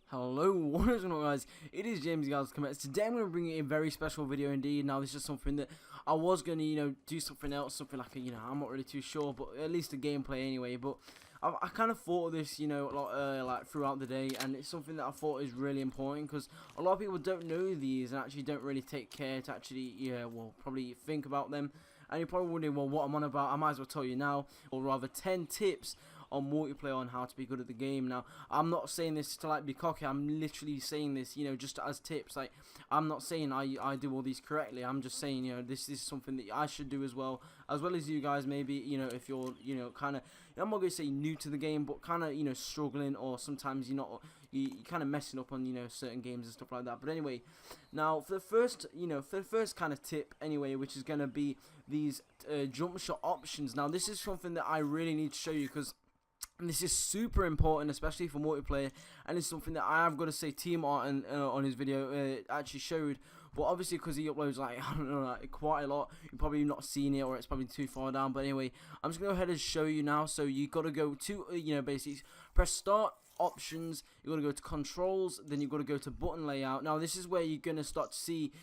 Hello, what is going on, guys? It is James Guys Comments. Today I'm going to bring you a very special video indeed. Now this is something that I was going to, do something else, something like I'm not really too sure, but at least a gameplay anyway. But I kind of thought of this, like throughout the day, and it's something that I thought is really important because a lot of people don't know these and actually don't really take care to actually, probably think about them. And you're probably wondering, well, what I'm on about. I might as well tell you now, or rather 10 tips on multiplayer on how to be good at the game. Now, I'm not saying this to be cocky. I'm literally saying this, just as tips. Like, I'm not saying I do all these correctly. I'm just saying, this is something that I should do as well as you guys. Maybe, if you're, kind of, I'm not gonna say new to the game, but kind of, struggling, or sometimes you're kind of messing up on, certain games and stuff like that. But anyway, now for the first kind of tip, anyway, which is gonna be these jump shot options. Now, this is something that I really need to show you because this is super important, especially for multiplayer, and it's something that I have got to say Team Art on his video actually showed, but obviously because he uploads quite a lot, you've probably not seen it, or it's probably too far down. But anyway, I'm just gonna go ahead and show you now. So you got to go to basically press start, options, you got to go to controls, then you've got to go to button layout. Now this is where you're going to start to see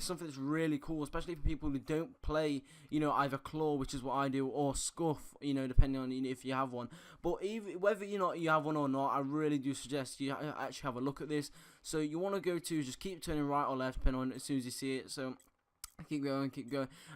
something that's really cool, especially for people who don't play either claw, which is what I do, or scuff, depending on if you have one. But whether you have one or not, I really do suggest you actually have a look at this. So you want to go to, just keep turning right or left depending on as soon as you see it. So keep going,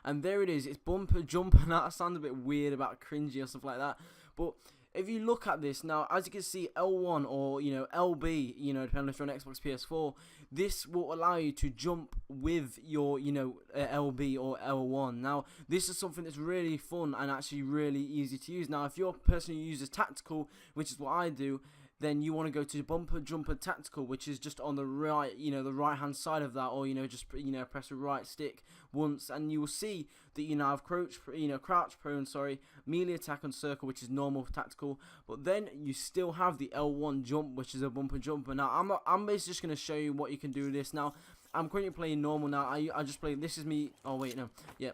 and there it is. It's bumper jumper. Now that sounds a bit weird, about cringy or stuff like that, but if you look at this now, as you can see, L1 or LB, depending if you're on Xbox, PS4, this will allow you to jump with your LB or L1. Now this is something that's really fun and actually really easy to use. Now if you're a person who uses tactical, which is what I do, then you want to go to bumper jumper tactical, which is just on the right, the right hand side of that, or just press the right stick once, and you will see that I've crouch prone, melee attack and circle, which is normal for tactical, but then you still have the L1 jump, which is a bumper jumper. Now I'm basically just going to show you what you can do with this. Now I'm currently playing normal. Now I just play, this is me. Oh wait, no, yeah.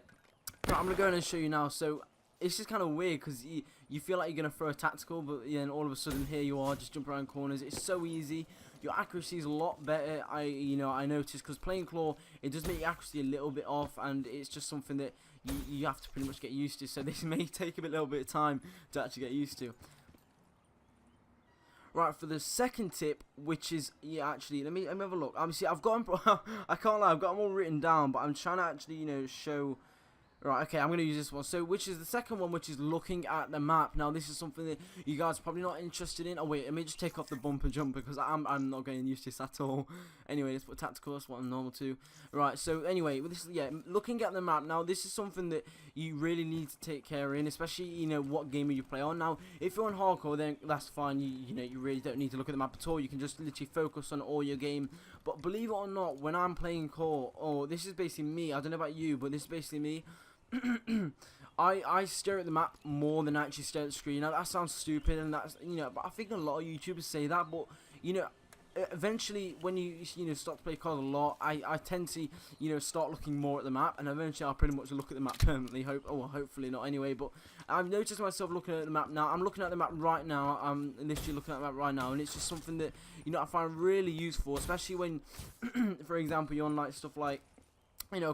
Now, I'm gonna go ahead and show you now. So it's just kind of weird because you feel like you're going to throw a tactical, but then all of a sudden here you are, just jump around corners. It's so easy. Your accuracy is a lot better. I noticed, because playing claw, it does make your accuracy a little bit off, and it's just something that you have to pretty much get used to. So this may take a little bit of time to actually get used to. Right, for the second tip, which is, actually, let me have a look. See, I've got them, I can't lie, I've got them all written down, but I'm trying to actually, show. Right, okay, I'm going to use this one. So, which is the second one, which is looking at the map. Now, this is something that you guys are probably not interested in. Oh, wait, let me just take off the bumper jumper, because I'm not getting used to this at all. Anyway, let's put tactical, that's what I'm normal to. Right, so, anyway, this is, looking at the map. Now, this is something that you really need to take care in, especially, what game you play on. Now, if you're on hardcore, then that's fine. You really don't need to look at the map at all. You can just literally focus on all your game. But believe it or not, when I'm playing core, this is basically me. I don't know about you, but this is basically me. I stare at the map more than I actually stare at the screen. Now that sounds stupid, and that's but I think a lot of YouTubers say that. But eventually, when you start to play COD a lot, I tend to start looking more at the map, and eventually I'll pretty much look at the map permanently. Hopefully not anyway. But I've noticed myself looking at the map now. I'm looking at the map right now. I'm literally looking at the map right now, and it's just something that I find really useful, especially when, for example, you're on stuff like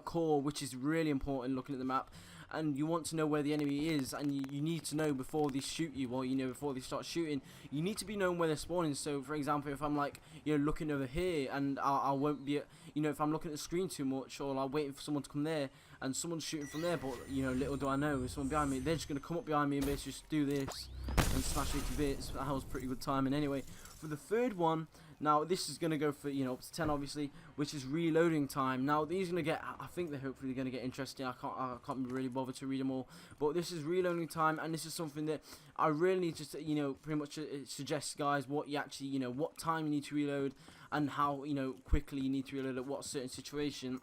core, which is really important, looking at the map, and you want to know where the enemy is, and you need to know before they shoot you, or before they start shooting, you need to be knowing where they're spawning. So for example, if I'm looking over here, and I won't be if I'm looking at the screen too much, or I'm waiting for someone to come there and someone's shooting from there, but little do I know, there's someone behind me, they're just going to come up behind me and basically just do this and smash me to bits. That was pretty good timing. Anyway, for the third one, now this is going to go for up to 10 obviously, which is reloading time. Now these are going to get, I think they're hopefully going to get interesting. I can't be really bothered to read them all, but this is reloading time, and this is something that I really need to pretty much suggest guys what you actually what time you need to reload, and how quickly you need to reload at what certain situation.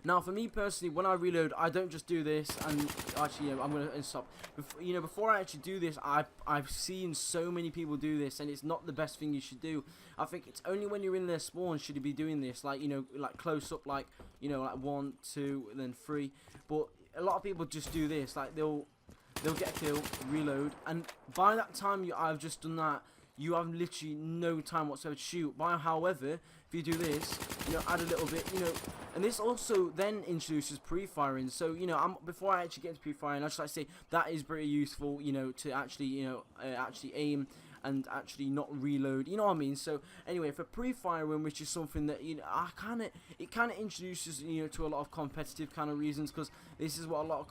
Now, for me personally, when I reload, I don't just do this, and actually, I'm going to stop. Before I actually do this, I've seen so many people do this, and it's not the best thing you should do. I think it's only when you're in their spawn should you be doing this, like close up, like 1, 2, and then 3. But a lot of people just do this, like they'll get a kill, reload, and by that time I've just done that, you have literally no time whatsoever to shoot. But however, if you do this, you know, add a little bit, you know, and this also then introduces pre-firing. So, you know, before I actually get into pre-firing, I just like to say that is pretty useful, you know, to actually, you know, actually aim and actually not reload, you know what I mean? So anyway, for pre-firing, which is something that, you know, it kind of introduces, you know, to a lot of competitive kind of reasons, because this is what a lot of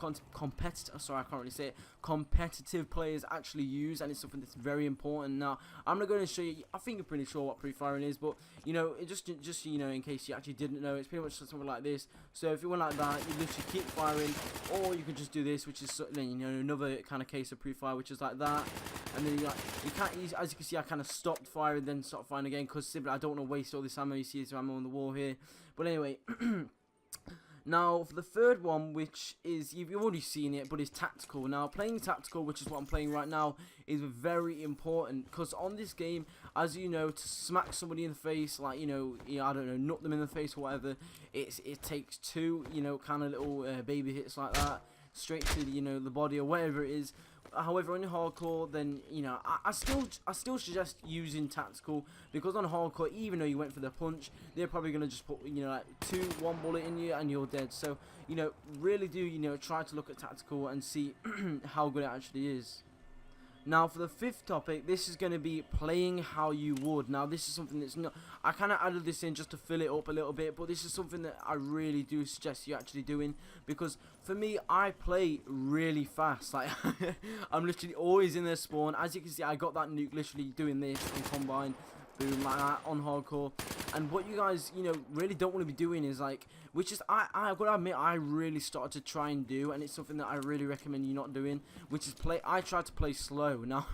competitive players actually use, and it's something that's very important. Now, I'm not going to show you, I think you're pretty sure what pre-firing is, but, you know, it just you know, in case you actually didn't know, it's pretty much something like this. So if you went like that, you literally keep firing, or you could just do this, which is, you know, another kind of case of pre-fire, which is like that. And then you can't, as you can see, I kind of stopped firing, then stopped firing again, because simply I don't want to waste all this ammo. You see this ammo on the wall here. But anyway, now for the third one, which is, you've already seen it, but it's tactical. Now, playing tactical, which is what I'm playing right now, is very important, because on this game, as you know, to smack somebody in the face, like, you know, I don't know, nut them in the face or whatever, it takes two, you know, kind of little baby hits like that, straight to, you know, the body or whatever it is. However, on hardcore, then, you know, I still suggest using tactical, because on hardcore, even though you went for the punch, they're probably gonna just put, you know, like one bullet in you and you're dead. So, you know, really do, you know, try to look at tactical and see how good it actually is. Now, for the fifth topic, this is going to be playing how you would. Now, this is something that's not, I kind of added this in just to fill it up a little bit, but this is something that I really do suggest you actually doing, because for me, I play really fast. Like, I'm literally always in their spawn. As you can see, I got that nuke literally doing this on Combine, boom, like that, on hardcore. And what you guys, you know, really don't want to be doing is, like, which is, I've got to admit, I really started to try and do, and it's something that I really recommend you not doing, which is I try to play slow. Now,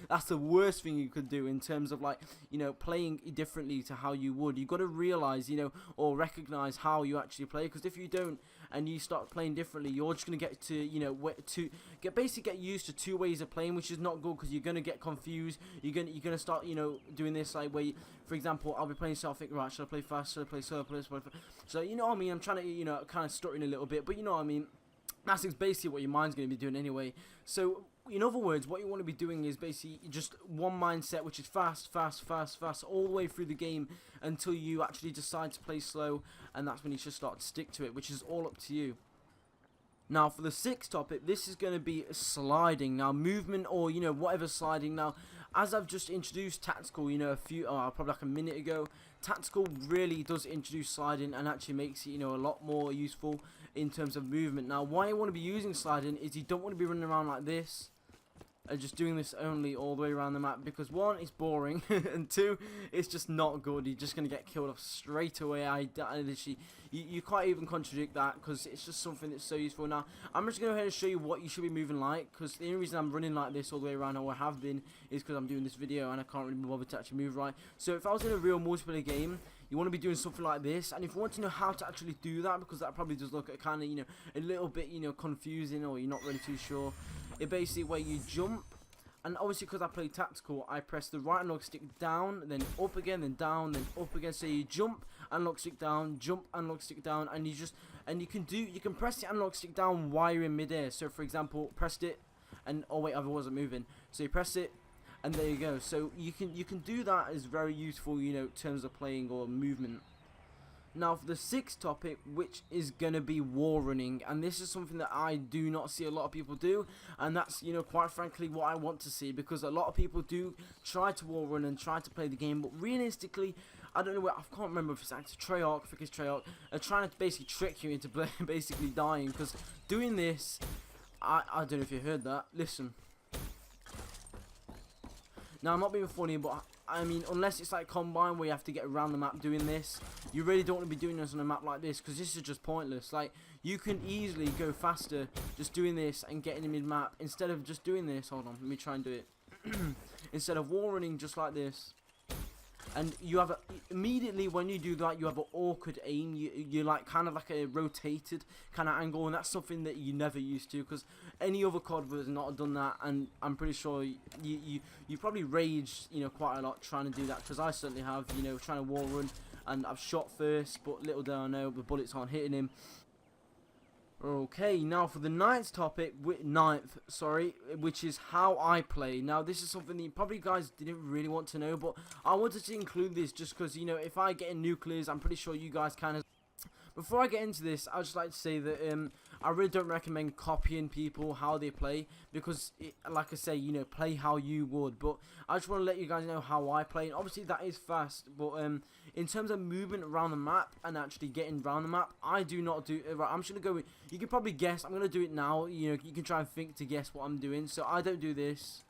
that's the worst thing you could do in terms of, like, you know, playing differently to how you would. You've got to realize, you know, or recognize how you actually play, because if you don't, and you start playing differently, you're just going to get to, you know, basically get used to two ways of playing, which is not good, because you're going to get confused. You're going to start, you know, doing this, like, where you, for example, I'll be playing so I think, right, should I play fast, should I play slow, so, you know what I mean, I'm trying to, you know, kind of stuttering a little bit, but you know what I mean, that's basically what your mind's going to be doing anyway. So, in other words, what you want to be doing is basically just one mindset, which is fast, all the way through the game until you actually decide to play slow, and that's when you should start to stick to it, which is all up to you. Now, for the sixth topic, this is going to be sliding. Now, movement, or, you know, whatever sliding. Now, as I've just introduced tactical, you know, probably like a minute ago, tactical really does introduce sliding and actually makes it, you know, a lot more useful in terms of movement. Now, why you want to be using sliding is you don't want to be running around like this and just doing this only all the way around the map, because one, it's boring, and two, it's just not good. You're just going to get killed off straight away. I literally, you can't even contradict that, because it's just something that's so useful. Now, I'm just going to go ahead and show you what you should be moving like, because the only reason I'm running like this all the way around, or I have been, is because I'm doing this video and I can't really bother to actually move right. So if I was in a real multiplayer game, you want to be doing something like this, and if you want to know how to actually do that, because that probably does look at kind of, you know, a little bit, you know, confusing, or you're not really too sure, it basically where you jump, and obviously because I play tactical, I press the right analog stick down, then up again, then down, then up again. So you jump, analog stick down, jump, analog stick down, and you can press the analog stick down while you're in midair. So for example, pressed it, and oh wait, I wasn't moving. So you press it, and there you go. So you can do that. Is very useful, you know, in terms of playing or movement. Now, for the sixth topic, which is going to be wall running, and this is something that I do not see a lot of people do, and that's, you know, quite frankly what I want to see, because a lot of people do try to wall run and try to play the game, but realistically, I don't know where, I can't remember if it's actually Treyarch, I think it's Treyarch, are trying to basically trick you into basically dying, because doing this, I don't know if you heard that, listen. Now, I'm not being funny, but I mean, unless it's like Combine where you have to get around the map doing this, you really don't want to be doing this on a map like this, because this is just pointless. Like, you can easily go faster just doing this and getting in mid-map, instead of just doing this. Hold on, let me try and do it. Instead of wall running just like this. And you have immediately when you do that, you have an awkward aim. You're like kind of like a rotated kind of angle, and that's something that you never used to, because any other COD has not done that. And I'm pretty sure you probably raged, you know, quite a lot trying to do that, because I certainly have, you know, trying to wall run, and I've shot first, but little do I know the bullets aren't hitting him. Okay, now for the ninth, sorry, which is how I play. Now this is something that you probably guys didn't really want to know, but I wanted to include this just because, you know, if I get in nuclears, I'm pretty sure you guys can. Before I get into this, I'd just like to say that I really don't recommend copying people how they play, because like I say, you know, play how you would. But I just want to let you guys know how I play, and obviously that is fast, but in terms of movement around the map and actually getting around the map, I do not do it. Right, I'm just gonna go with, you can probably guess, I'm gonna do it now. You know, you can try and think to guess what I'm doing. So I don't do this.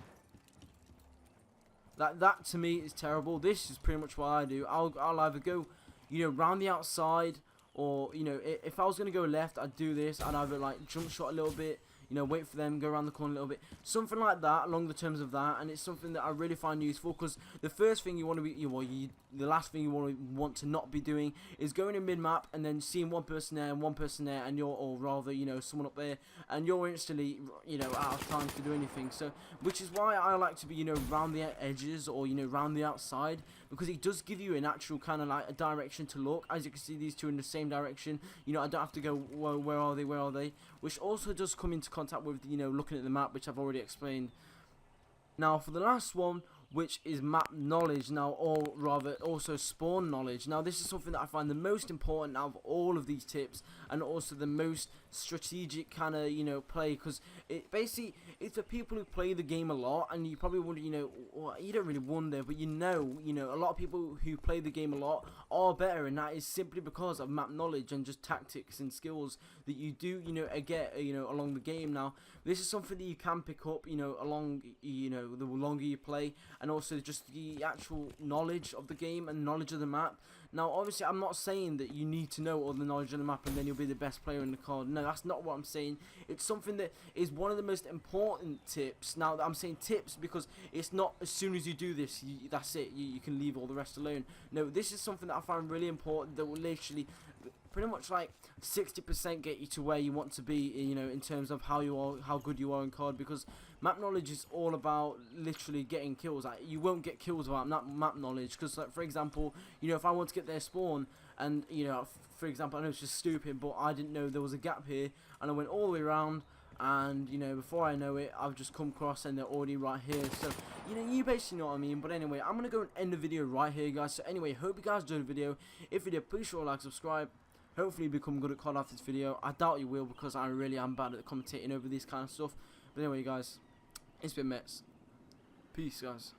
That to me is terrible. This is pretty much what I do. I'll either go, you know, round the outside, or, you know, if I was going to go left, I'd do this. I'd either like jump shot a little bit, you know, wait for them, go around the corner a little bit, something like that, along the terms of that. And it's something that I really find useful, because the first thing you want to be, the last thing you want to not be doing is going in mid-map and then seeing one person there and one person there, and you're, or rather, you know, someone up there, and you're instantly, you know, out of time to do anything. So, which is why I like to be, you know, round the edges, or, you know, round the outside, because it does give you an actual kind of like a direction to look. As you can see, these two in the same direction. You know, I don't have to go, well, where are they? Which also does come into contact with, you know, looking at the map, which I've already explained. Now for the last one, which is map knowledge, now, or rather also spawn knowledge. Now this is something that I find the most important out of all of these tips, and also the most strategic kind of, you know, play, because it basically, it's for people who play the game a lot. And you probably wonder, you know, well, you don't really wonder, but you know, a lot of people who play the game a lot are better, and that is simply because of map knowledge and just tactics and skills that you do, you know, get, you know, along the game. Now this is something that you can pick up, you know, along, you know, the longer you play, and also just the actual knowledge of the game and knowledge of the map. Now obviously I'm not saying that you need to know all the knowledge of the map and then you'll be the best player in the card. No, that's not what I'm saying. It's something that is one of the most important tips. Now I'm saying tips because it's not as soon as you do this, that's it, you can leave all the rest alone. No, this is something that I find really important, that will literally pretty much like 60% get you to where you want to be, you know, in terms of how good you are in COD. Because map knowledge is all about literally getting kills. Like, you won't get kills without map knowledge. Because, like, for example, you know, if I want to get their spawn, and, you know, for example, I know it's just stupid, but I didn't know there was a gap here, and I went all the way around, and, you know, before I know it, I've just come across and they're already right here. So, you know, you basically know what I mean. But anyway, I'm gonna go and end the video right here, guys. So anyway, hope you guys enjoyed the video. If you did, please sure like, subscribe. Hopefully you become good at COD after this video. I doubt you will, because I really am bad at commentating over this kind of stuff. But anyway, guys, it's been Mets. Peace, guys.